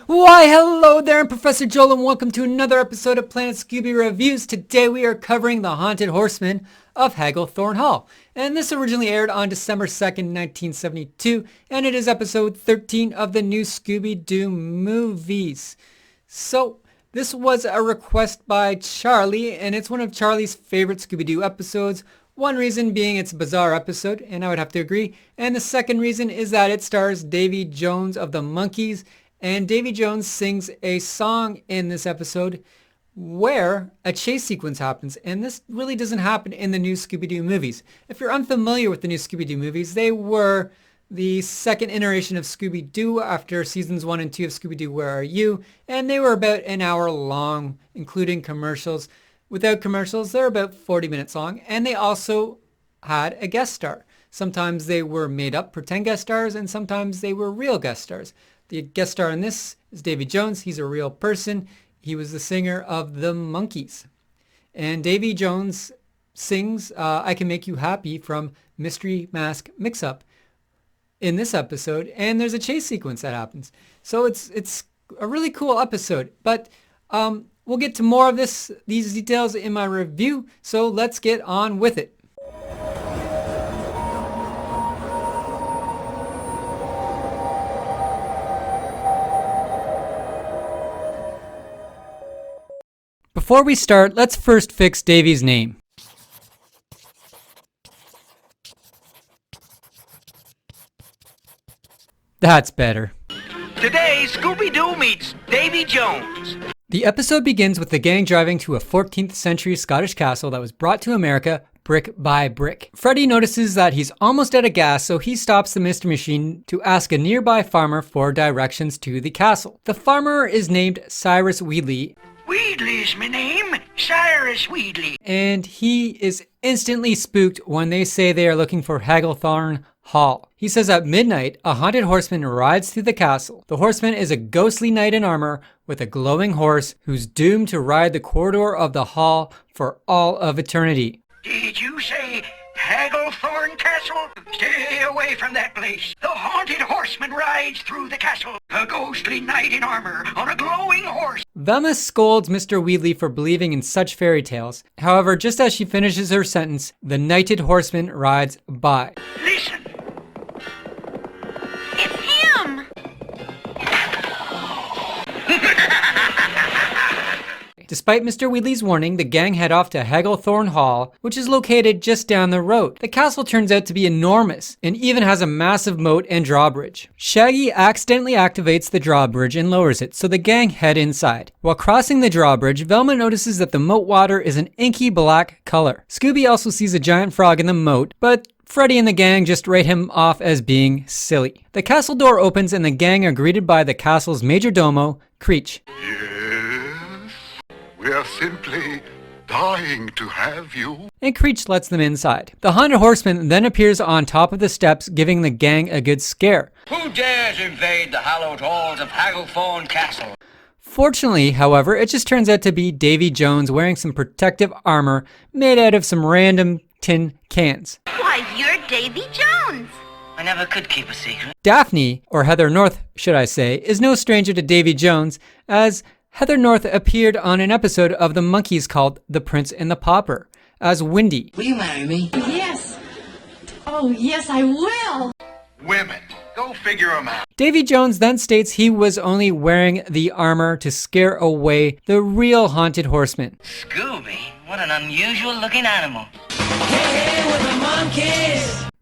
Why, hello there, I'm Professor Joel, and welcome to another episode of Planet Scooby Reviews. Today we are covering The Haunted Horseman of Hagglethorn Hall. And this originally aired on December 2nd, 1972, and it is episode 13 of the new Scooby-Doo Movies. So, this was a request by Charlie, and it's one of Charlie's favorite Scooby-Doo episodes. One reason being it's a bizarre episode, and I would have to agree. And the second reason is that it stars Davy Jones of the Monkees. And Davy Jones sings a song in this episode where a chase sequence happens. And this really doesn't happen in the new Scooby-Doo movies. If you're unfamiliar with the new Scooby-Doo movies, they were the second iteration of Scooby-Doo after seasons 1 and 2 of Scooby-Doo Where Are You? And they were about an hour long, including commercials. Without commercials, they're about 40 minutes long. And they also had a guest star. Sometimes they were made up pretend guest stars, and sometimes they were real guest stars. The guest star in this is Davy Jones. He's a real person. He was the singer of the Monkees. And Davy Jones sings I Can Make You Happy from Mystery Mask Mix-Up in this episode. And there's a chase sequence that happens. So it's a really cool episode. But we'll get to more of these details in my review. So let's get on with it. Before we start, let's first fix Davy's name. That's better. Today, Scooby-Doo meets Davy Jones. The episode begins with the gang driving to a 14th century Scottish castle that was brought to America brick by brick. Freddy notices that he's almost out of gas, so he stops the mystery machine to ask a nearby farmer for directions to the castle. The farmer is named Cyrus Wheatley. Wheatley's my name, Cyrus Wheatley. And he is instantly spooked when they say they are looking for Hagglethorn Hall. He says at midnight, a haunted horseman rides through the castle. The horseman is a ghostly knight in armor with a glowing horse who's doomed to ride the corridor of the hall for all of eternity. Did you say Hagglethorn Castle? Stay away from that place. The haunted horseman rides through the castle. A ghostly knight in armor on a glowing horse. Velma scolds Mr. Wheatley for believing in such fairy tales. However, just as she finishes her sentence, the knighted horseman rides by. Listen. It's him! Despite Mr. Wheatley's warning, the gang head off to Hagglethorn Hall, which is located just down the road. The castle turns out to be enormous, and even has a massive moat and drawbridge. Shaggy accidentally activates the drawbridge and lowers it, so the gang head inside. While crossing the drawbridge, Velma notices that the moat water is an inky black color. Scooby also sees a giant frog in the moat, but Freddy and the gang just write him off as being silly. The castle door opens and the gang are greeted by the castle's major domo, Creech. We are simply dying to have you. And Creech lets them inside. The haunted horseman then appears on top of the steps, giving the gang a good scare. Who dares invade the hallowed halls of Hagglethorn Castle? Fortunately, however, it just turns out to be Davy Jones wearing some protective armor made out of some random tin cans. Why, you're Davy Jones! I never could keep a secret. Daphne, or Heather North, should I say, is no stranger to Davy Jones, as Heather North appeared on an episode of the Monkees called The Prince and the Pauper as Wendy. Will you marry me? Yes. Oh, yes, I will. Women, go figure them out. Davy Jones then states he was only wearing the armor to scare away the real haunted horseman. Scooby, what an unusual looking animal.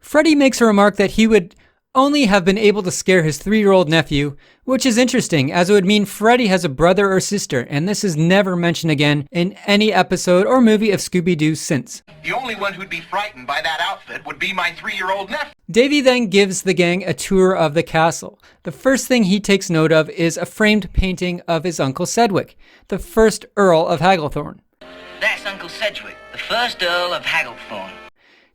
Freddy makes a remark that he would only have been able to scare his 3-year-old nephew, which is interesting as it would mean Freddy has a brother or sister, and this is never mentioned again in any episode or movie of Scooby-Doo since. The only one who'd be frightened by that outfit would be my 3-year-old nephew. Davy then gives the gang a tour of the castle. The first thing he takes note of is a framed painting of his Uncle Sedgwick, the first Earl of Hagglethorn. That's Uncle Sedgwick, the first Earl of Hagglethorn.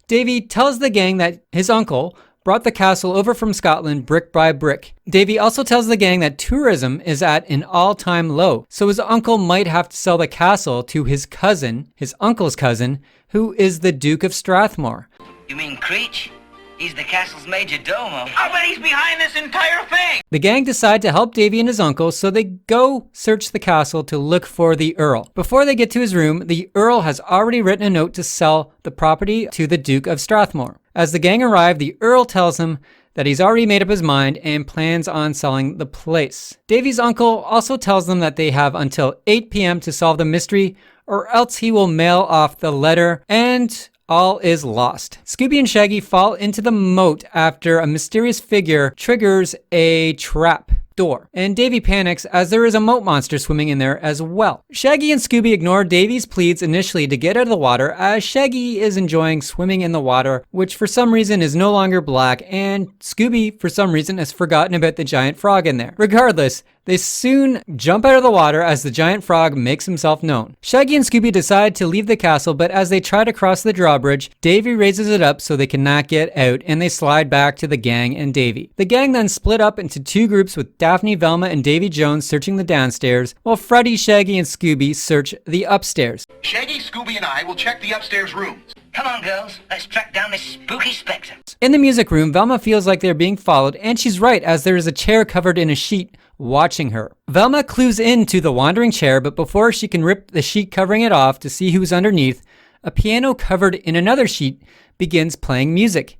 Davy tells the gang that his uncle brought the castle over from Scotland brick by brick. Davy also tells the gang that tourism is at an all-time low, so his uncle might have to sell the castle to his cousin, his uncle's cousin, who is the Duke of Strathmore. You mean Creech? He's the castle's major domo. I bet he's behind this entire thing. The gang decide to help Davy and his uncle, so they go search the castle to look for the Earl. Before they get to his room, the Earl has already written a note to sell the property to the Duke of Strathmore. As the gang arrive, the Earl tells him that he's already made up his mind and plans on selling the place. Davy's uncle also tells them that they have until 8 p.m. to solve the mystery, or else he will mail off the letter, and all is lost. Scooby and Shaggy fall into the moat after a mysterious figure triggers a trap door, and Davy panics as there is a moat monster swimming in there as well. Shaggy and Scooby ignore Davy's pleas initially to get out of the water, as Shaggy is enjoying swimming in the water, which for some reason is no longer black, and Scooby for some reason has forgotten about the giant frog in there. Regardless, they soon jump out of the water as the giant frog makes himself known. Shaggy and Scooby decide to leave the castle, but as they try to cross the drawbridge, Davy raises it up so they cannot get out, and they slide back to the gang and Davy. The gang then split up into two groups, with Daphne, Velma, and Davy Jones searching the downstairs, while Freddy, Shaggy, and Scooby search the upstairs. Shaggy, Scooby, and I will check the upstairs rooms. Come on, girls. Let's track down this spooky spectre. In the music room, Velma feels like they're being followed, and she's right, as there is a chair covered in a sheet watching her. Velma clues into the wandering chair, but before she can rip the sheet covering it off to see who's underneath, a piano covered in another sheet begins playing music.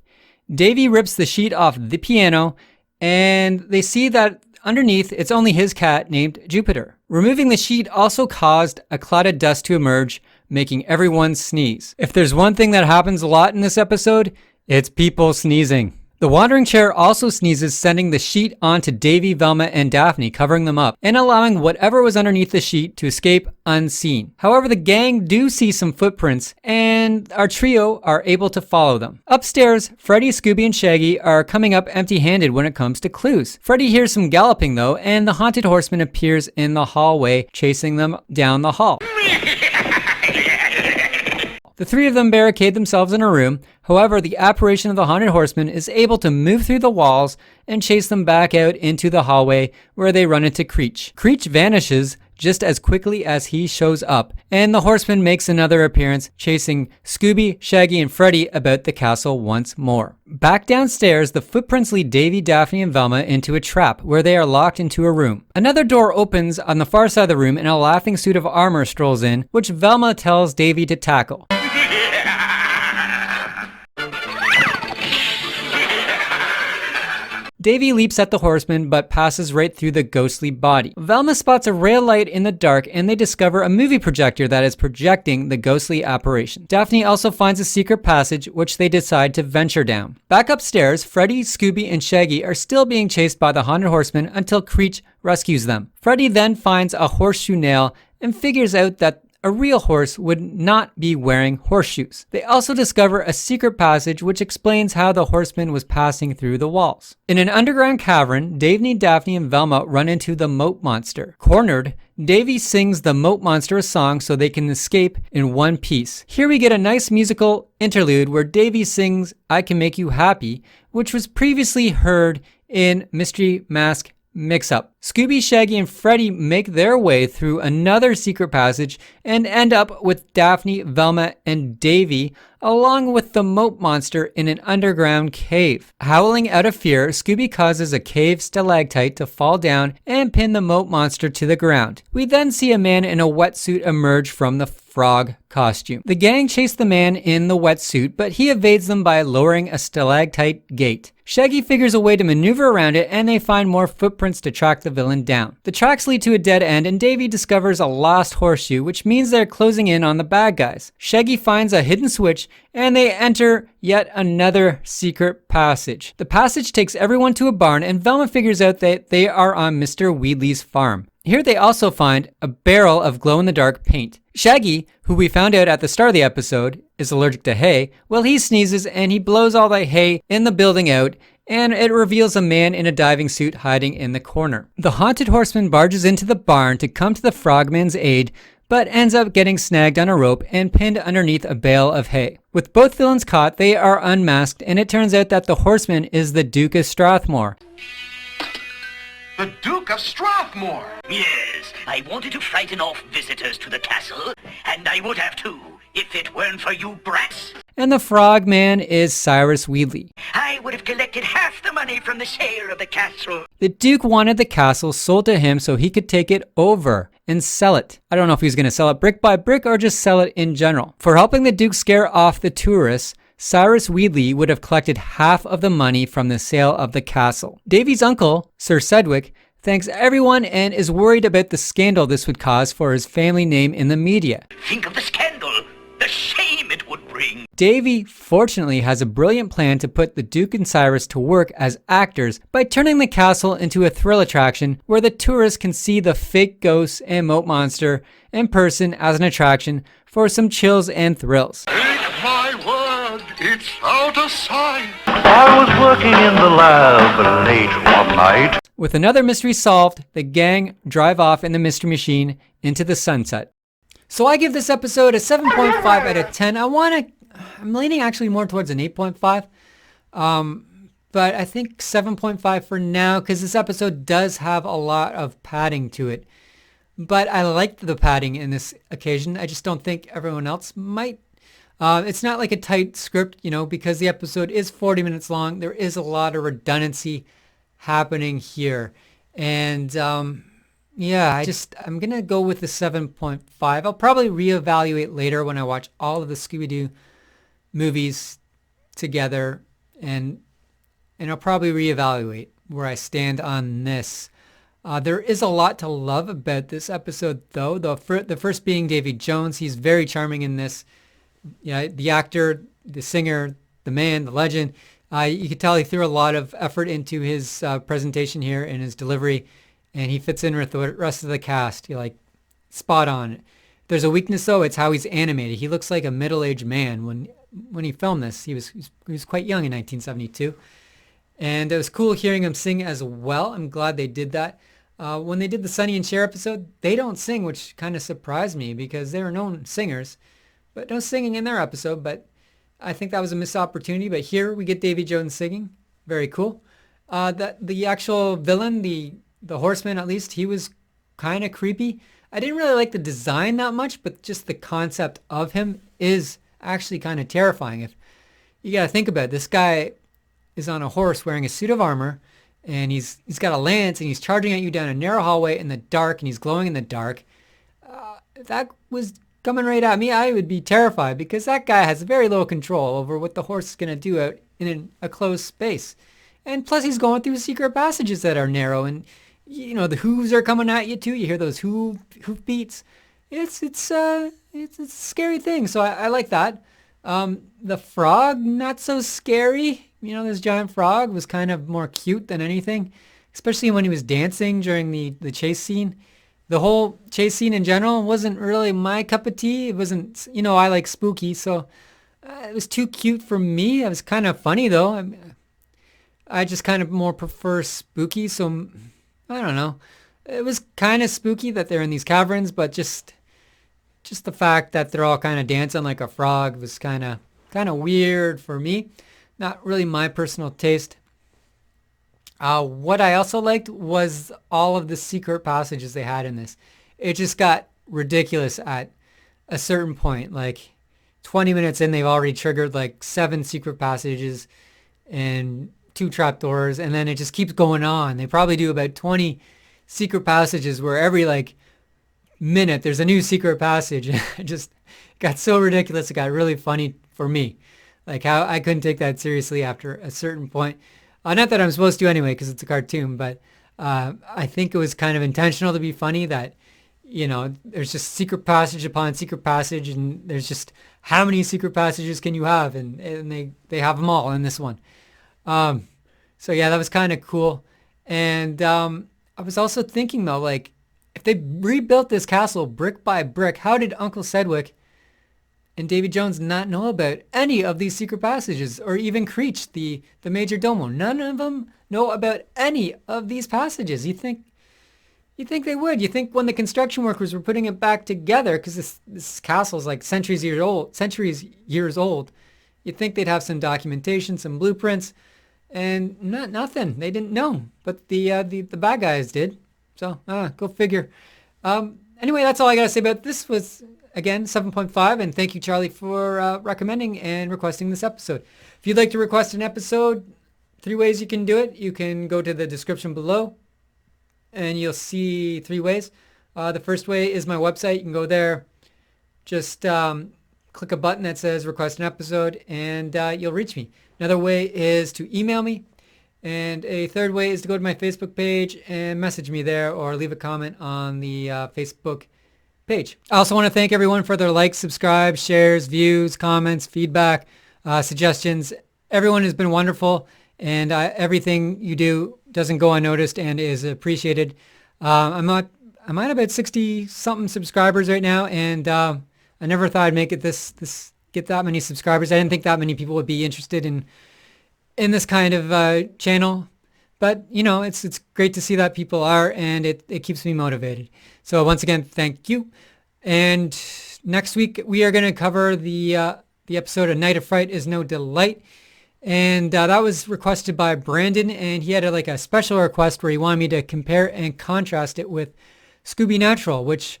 Davy rips the sheet off the piano, and they see that underneath it's only his cat named Jupiter. Removing the sheet also caused a cloud of dust to emerge, making everyone sneeze. If there's one thing that happens a lot in this episode, it's people sneezing. The wandering chair also sneezes, sending the sheet onto Davy, Velma, and Daphne, covering them up, and allowing whatever was underneath the sheet to escape unseen. However, the gang do see some footprints, and our trio are able to follow them. Upstairs, Freddy, Scooby, and Shaggy are coming up empty-handed when it comes to clues. Freddy hears some galloping though, and the haunted horseman appears in the hallway, chasing them down the hall. The three of them barricade themselves in a room. However, the apparition of the haunted horseman is able to move through the walls and chase them back out into the hallway, where they run into Creech. Creech vanishes just as quickly as he shows up, and the horseman makes another appearance, chasing Scooby, Shaggy, and Freddy about the castle once more. Back downstairs, the footprints lead Davy, Daphne, and Velma into a trap, where they are locked into a room. Another door opens on the far side of the room, and a laughing suit of armor strolls in, which Velma tells Davy to tackle. Davy leaps at the horseman, but passes right through the ghostly body. Velma spots a rail light in the dark, and they discover a movie projector that is projecting the ghostly apparition. Daphne also finds a secret passage, which they decide to venture down. Back upstairs, Freddy, Scooby, and Shaggy are still being chased by the haunted horseman until Creech rescues them. Freddy then finds a horseshoe nail and figures out that a real horse would not be wearing horseshoes. They also discover a secret passage which explains how the horseman was passing through the walls. In an underground cavern, Davy, Daphne, and Velma run into the Moat monster. Cornered, Davy sings the Moat monster a song so they can escape in one piece. Here we get a nice musical interlude where Davy sings "I Can Make You Happy," which was previously heard in Mystery Mask Mix-Up. Scooby, Shaggy, and Freddy make their way through another secret passage and end up with Daphne, Velma, and Davy, along with the Moat monster in an underground cave. Howling out of fear, Scooby causes a cave stalactite to fall down and pin the Moat monster to the ground. We then see a man in a wetsuit emerge from the frog costume. The gang chase the man in the wetsuit, but he evades them by lowering a stalactite gate. Shaggy figures a way to maneuver around it, and they find more footprints to track the villain down. The tracks lead to a dead end, and Davy discovers a lost horseshoe, which means they're closing in on the bad guys. Shaggy finds a hidden switch, and they enter yet another secret passage. The passage takes everyone to a barn, and Velma figures out that they are on Mr. Weedley's farm. Here they also find a barrel of glow-in-the-dark paint. Shaggy, who we found out at the start of the episode is allergic to hay, well, he sneezes and he blows all the hay in the building out, and it reveals a man in a diving suit hiding in the corner. The haunted horseman barges into the barn to come to the frogman's aid, but ends up getting snagged on a rope and pinned underneath a bale of hay. With both villains caught, they are unmasked, and it turns out that the horseman is the Duke of Strathmore. The Duke of Strathmore! Yes, I wanted to frighten off visitors to the castle, and I would have too, if it weren't for you brats. And the frogman is Cyrus Wheatley. I would have collected half the money from the sale of the castle. The Duke wanted the castle sold to him so he could take it over and sell it. I don't know if he was going to sell it brick by brick or just sell it in general. For helping the Duke scare off the tourists, Cyrus Wheatley would have collected half of the money from the sale of the castle. Davy's uncle, Sir Sedgwick, thanks everyone and is worried about the scandal this would cause for his family name in the media. Think of the scandal, the shame it would bring. Davy, fortunately, has a brilliant plan to put the Duke and Cyrus to work as actors by turning the castle into a thrill attraction where the tourists can see the fake ghosts and moat monster in person as an attraction for some chills and thrills. Take my word, it's out of sight. I was working in the lab late one night. With another mystery solved, the gang drive off in the Mystery Machine into the sunset. So I give this episode a 7.5 out of 10. I'm leaning actually more towards an 8.5. But I think 7.5 for now because this episode does have a lot of padding to it. But I liked the padding in this occasion. I just don't think everyone else might. It's not like a tight script, because the episode is 40 minutes long. There is a lot of redundancy happening here. And yeah, I'm going to go with the 7.5. I'll probably reevaluate later when I watch all of the Scooby-Doo movies together. And I'll probably reevaluate where I stand on this. There is a lot to love about this episode, though. The first being Davy Jones. He's very charming in this. Yeah, the actor, the singer, the man, the legend. You could tell he threw a lot of effort into his presentation here and his delivery, and he fits in with the rest of the cast. He spot on. There's a weakness though. It's how he's animated. He looks like a middle-aged man when he filmed this. He was quite young in 1972, and it was cool hearing him sing as well. I'm glad they did that. When they did the Sonny and Cher episode, they don't sing, which kind of surprised me because they were known singers, but no singing in their episode. But I think that was a missed opportunity. But here we get Davy Jones singing. Very cool. The actual villain, the Horseman, at least, he was kind of creepy. I didn't really like the design that much, but just the concept of him is actually kind of terrifying. If you got to think about it, this guy is on a horse wearing a suit of armor, and he's got a lance, and he's charging at you down a narrow hallway in the dark, and he's glowing in the dark. If that was coming right at me, I would be terrified because that guy has very little control over what the horse is going to do out in a closed space. And plus he's going through secret passages that are narrow, and the hooves are coming at you too. You hear those hoof beats. It's a scary thing. So I like that. The frog, not so scary. This giant frog was kind of more cute than anything, especially when he was dancing during the chase scene. The whole chase scene in general wasn't really my cup of tea. It wasn't, I like spooky, so it was too cute for me. It was kind of funny though. I just kind of more prefer spooky, so I don't know. It was kind of spooky that they're in these caverns, but just the fact that they're all kind of dancing like a frog was kind of weird for me. Not really my personal taste. What I also liked was all of the secret passages they had in this. It just got ridiculous at a certain point. 20 minutes in, they've already triggered 7 secret passages and 2 trapdoors, and then it just keeps going on. They probably do about 20 secret passages where every minute there's a new secret passage. It just got so ridiculous. It got really funny for me. How I couldn't take that seriously after a certain point. Not that I'm supposed to anyway, because it's a cartoon, but I think it was kind of intentional to be funny that, there's just secret passage upon secret passage, and there's just how many secret passages can you have? And they have them all in this one. So yeah, that was kind of cool. And I was also thinking though, if they rebuilt this castle brick by brick, how did Uncle Sedgwick and Davy Jones not know about any of these secret passages, or even Creech, the major domo? None of them know about any of these passages. You think they would? You think when the construction workers were putting it back together, because this castle is centuries years old, you'd think they'd have some documentation, some blueprints, and nothing. They didn't know, but the bad guys did. So go figure. Anyway, that's all I gotta say about this. again, 7.5, and thank you, Charlie, for recommending and requesting this episode. If you'd like to request an episode, 3 ways you can do it. You can go to the description below, and you'll see 3 ways. The first way is my website. You can go there, just click a button that says request an episode, and you'll reach me. Another way is to email me. And a third way is to go to my Facebook page and message me there or leave a comment on the Facebook page. I also want to thank everyone for their likes, subscribes, shares, views, comments, feedback, suggestions. Everyone has been wonderful, and everything you do doesn't go unnoticed and is appreciated. I'm at about 60-something subscribers right now, and I never thought I'd make it get that many subscribers. I didn't think that many people would be interested in this kind of channel, but it's great to see that people are, and it keeps me motivated. So once again, thank you. And next week we are going to cover the episode "A Night of Fright is No Delight," and that was requested by Brandon, and he had a special request where he wanted me to compare and contrast it with Scooby Natural, which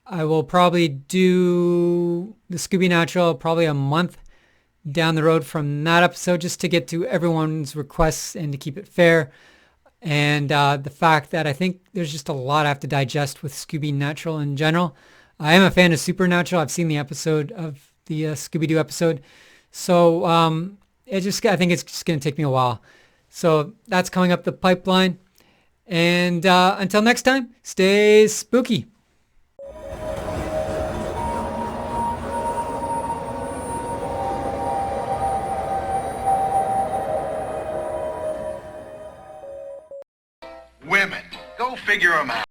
I will probably do the Scooby Natural probably a month down the road from that episode, just to get to everyone's requests and to keep it fair. And the fact that I think there's just a lot I have to digest with Scooby Natural in general. I am a fan of Supernatural. I've seen the episode of the Scooby-Doo episode. So I think it's just going to take me a while. So that's coming up the pipeline. And until next time, stay spooky. Women. Go figure 'em out.